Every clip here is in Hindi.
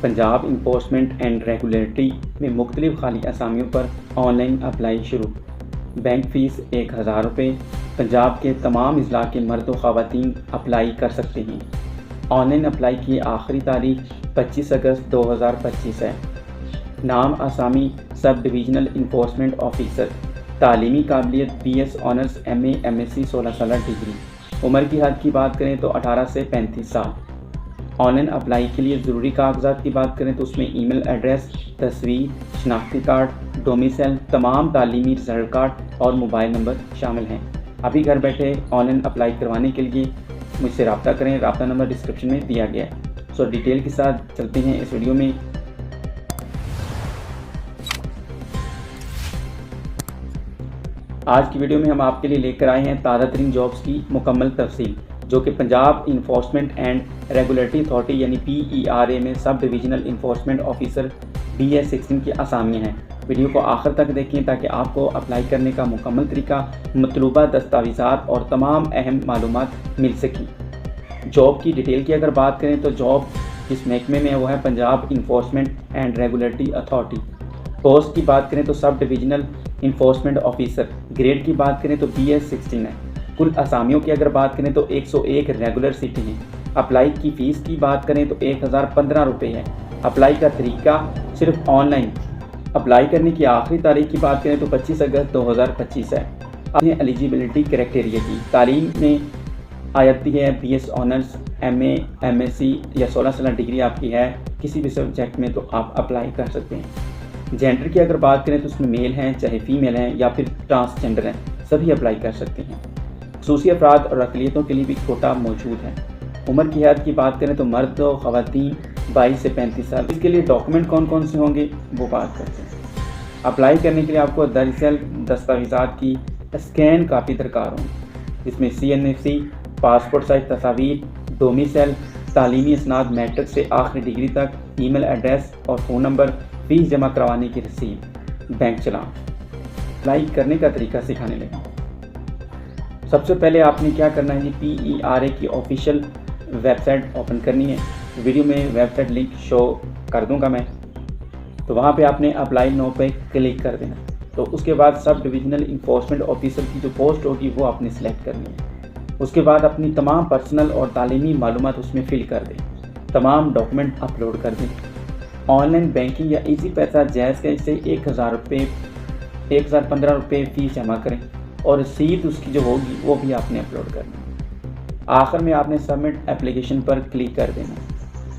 पंजाब इन्फोर्समेंट एंड रेगुलेटरी में मुख्तलिफ खाली असामियों पर ऑनलाइन अप्लाई शुरू। बैंक फ़ीस 1000 रुपये। पंजाब के तमाम अजला के मर्द व ख़वातीन अप्लाई कर सकते हैं। ऑनलाइन अप्लाई की आखिरी तारीख 25 अगस्त 2025 है। नाम आसामी सब डिविजनल इन्फोर्समेंट ऑफिसर। तालीमी काबिलियत BS ऑनर्स MA MSc 16 साल डिग्री। उम्र की हद की बात करें तो 18 से 35 साल। ऑनलाइन अप्लाई के लिए ज़रूरी कागजात की बात करें तो उसमें ईमेल एड्रेस, तस्वीर, शनाख्ती कार्ड, डोमिसाइल, तमाम तालीमी रिजल्ट कार्ड और मोबाइल नंबर शामिल हैं। अभी घर बैठे ऑनलाइन अप्लाई करवाने के लिए मुझसे रब्ता करें। रब्ता नंबर डिस्क्रिप्शन में दिया गया है। सो डिटेल के साथ चलते हैं इस वीडियो में। आज की वीडियो में हम आपके लिए लेकर आए हैं ताज़ा तरीन जॉब्स की मुकम्मल तफसील, जो कि Punjab enforcement and regulatory authority यानी PERA में sub divisional enforcement officer BS 16 की आसामियाँ हैं। वीडियो को आखिर तक देखें ताकि आपको अप्लाई करने का मुकम्मल तरीका, मतलूबा दस्तावेज़ात और तमाम अहम मालूमात मिल सकें। जॉब की डिटेल की अगर बात करें तो जॉब जिस महकमे में है वो है Punjab enforcement and regulatory authority. Post की बात करें तो sub divisional enforcement officer. Grade की बात करें तो BS 16 है। कुल असामियों की अगर बात करें तो 101 रेगुलर सीटें हैं। अप्लाई की फ़ीस की बात करें तो 1015 रुपये है। अप्लाई का तरीका सिर्फ ऑनलाइन। अप्लाई करने की आखिरी तारीख की बात करें तो 25 अगस्त 2025 है। अपने एलिजिबिलिटी क्राइटेरिया की तालीम में आती है BS ऑनर्स MA MSc या 16 साल डिग्री आपकी है किसी भी सब्जेक्ट में तो आप अप्लाई कर सकते हैं। जेंडर की अगर बात करें तो उसमें मेल हैं चाहे फीमेल हैं या फिर ट्रांसजेंडर हैं, सभी अप्लाई कर सकते हैं। खसूसी अफराद और अक़लियतों के लिए भी कोटा मौजूद है। उम्र की हद की बात करें तो मर्द और ख़वातीन 22 से 35 साल। इसके लिए डॉक्यूमेंट कौन कौन से होंगे वो बात करते हैं। अप्लाई करने के लिए आपको दरअसल दस्तावेज़ात की स्कैन कापी दरकार होंगी, जिसमें CNFC, पासपोर्ट साइज तस्वीर, डोमिसाइल, तालीमी इसनाद मैट्रिक से आखिरी डिग्री तक, ईमेल एड्रेस और फ़ोन नंबर, फ़ीस जमा करवाने की रसीद, बैंक चलान। अप्लाई करने का तरीका सिखाने लगे। सबसे पहले आपने क्या करना है कि PERA की ऑफिशियल वेबसाइट ओपन करनी है। वीडियो में वेबसाइट लिंक शो कर दूंगा मैं, तो वहाँ पे आपने अप्लाई नो पे क्लिक कर देना। तो उसके बाद सब डिविजनल इन्फोर्समेंट ऑफिसर की जो पोस्ट होगी वो आपने सेलेक्ट करनी है। उसके बाद अपनी तमाम पर्सनल और तालीमी मालूमात उसमें फिल कर दें। तमाम डॉक्यूमेंट अपलोड कर दें। ऑनलाइन बैंकिंग या इजी पैसा जायज़ का इससे 1000 रुपये 1015 रुपये फ़ीस जमा करें और रसीद उसकी जो होगी वो भी आपने अपलोड करनी है। आखिर में आपने सबमिट एप्लीकेशन पर क्लिक कर देना।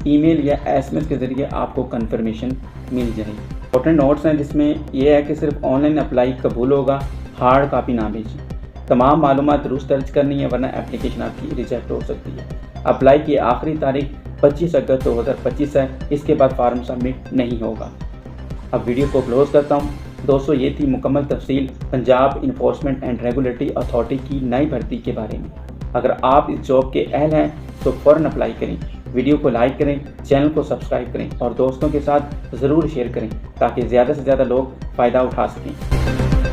ईमेल या SMS के ज़रिए आपको कंफर्मेशन मिल जाएगी। इंपॉर्टेंट नोट्स हैं जिसमें यह है कि सिर्फ ऑनलाइन अप्लाई कबूल होगा, हार्ड कापी ना भेजें। तमाम मालूमात दुरुस्त दर्ज करनी है वरना एप्लीकेशन आपकी रिजेक्ट हो सकती है। अप्लाई की आखिरी तारीख 25 अगस्त 2025 है। इसके बाद फार्म सबमिट नहीं होगा। अब वीडियो को क्लोज करता हूँ। दोस्तों, ये थी मुकम्मल तफसील Punjab enforcement and regulatory authority की नई भर्ती के बारे में। अगर आप इस जॉब के अहल हैं तो फ़ौरन अप्लाई करें। वीडियो को लाइक करें, चैनल को सब्सक्राइब करें और दोस्तों के साथ ज़रूर शेयर करें ताकि ज़्यादा से ज़्यादा लोग फ़ायदा उठा सकें।